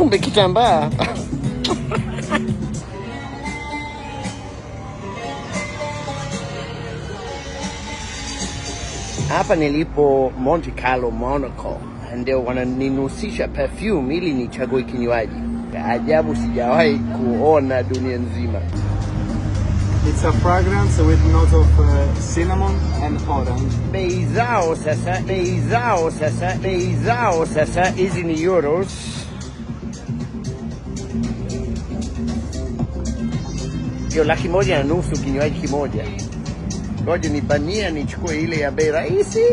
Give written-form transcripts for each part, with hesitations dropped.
kumbe kitambaa. Hapa nilipo Monte Carlo, Monaco, ndio wananinusisha perfume ili nichague kinywaji. Ajabu sijawahi kuona dunia nzima. It's a fragrance with notes of cinnamon and orange. Bei zao sasa hizi ni euros. Yo 1.5 kinywaji kimoja. Ngoja nibania nichukue ile ya bei rahisi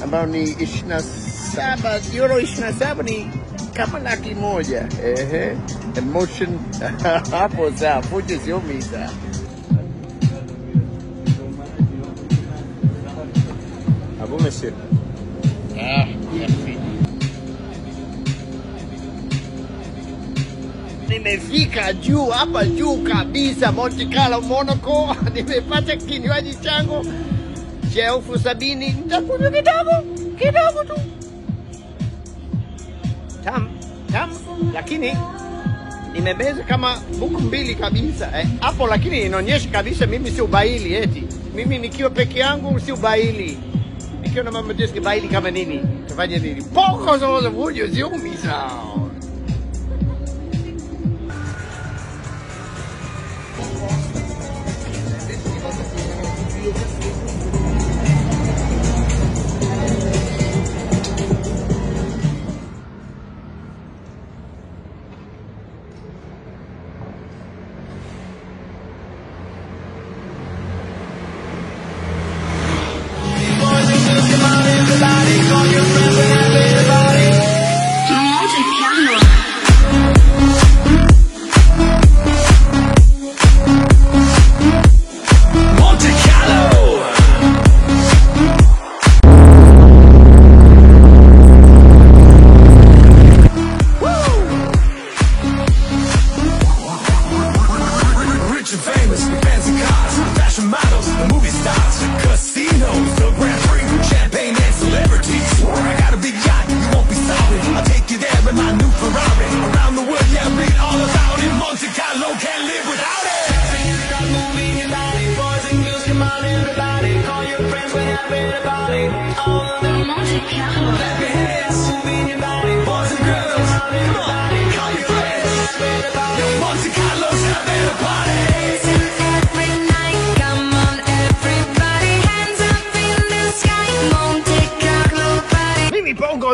ambayo ni 27 euro. 27 ni kama 100,000. Emotion hapo sawa, fujo sio misa. À vous, monsieur. Merci. Nimefika juu hapa juu kabisa Monte Carlo, Monaco. Nimepata kinywaji changu cha 70,000. Nitakunywa kidogo tu. Tam, lakini nimebeza kama buku 2 kabisa. Hapo lakini inaonyesha kabisa mimi si ubaili eti. Mimi nikiwa peke yangu si ubaili. Nikiwa na mama Jessica baili kama nini? Tafanya nini? Poko zozo vujo ziumisa.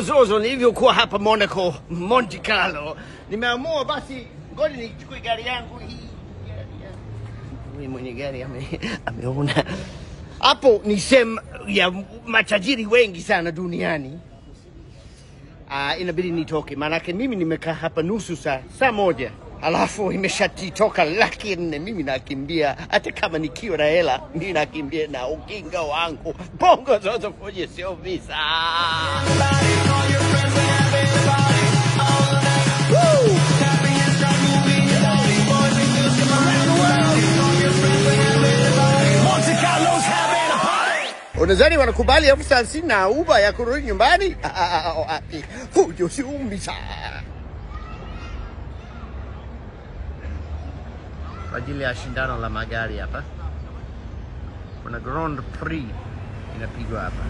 Zozo nilivyokuwa hapa Monaco, Monte Carlo, nimeamua basi ngoja nichukue gari yangu hii. Mimi mwenye gari ameona. Hapo ni sehemu ya matajiri wengi sana duniani. Inabidi nitoke, maanake mimi nimekaa hapa nusu saa moja. Alafu imeshatitoka 400,000. Mimi nakimbia hata kama nikiwa na hela, mimi nakimbia na ukinga wangu. Bongo zozo koje sio visa. Unadhani wanakubali 30,000 na Uber ya kurudi nyumbani? Fujo si umbisa. Kwa ajili ya shindano la magari hapa. Kuna Grand Prix inapigwa hapa.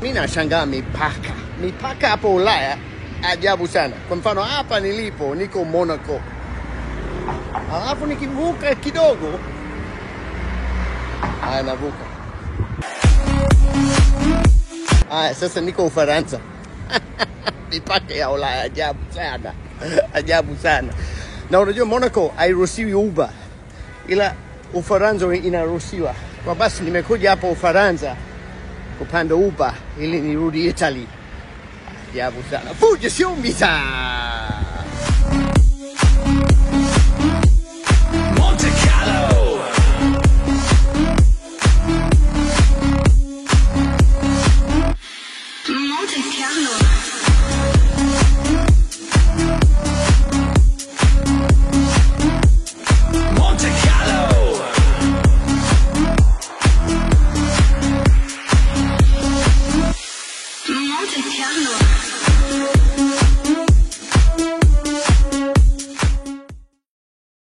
Mimi nashangaa mipaka hapo Ulaya ajabu sana. Kwa mfano hapa nilipo niko Monaco. Alafu nikivuka kidogo navuka. Sasa niko Ufaransa. Mipaka ya Ulaya ajabu sana. Na unajua Monaco hairuhusiwi Uber, ila Ufaransa inaruhusiwa. Kwa basi nimekuja hapo Ufaransa kupanda Uber ili nirudi Italy. Ajabu sana. Fujo sio mbisa. Monte Carlo. Monte Carlo. Monte Carlo. Monte Carlo.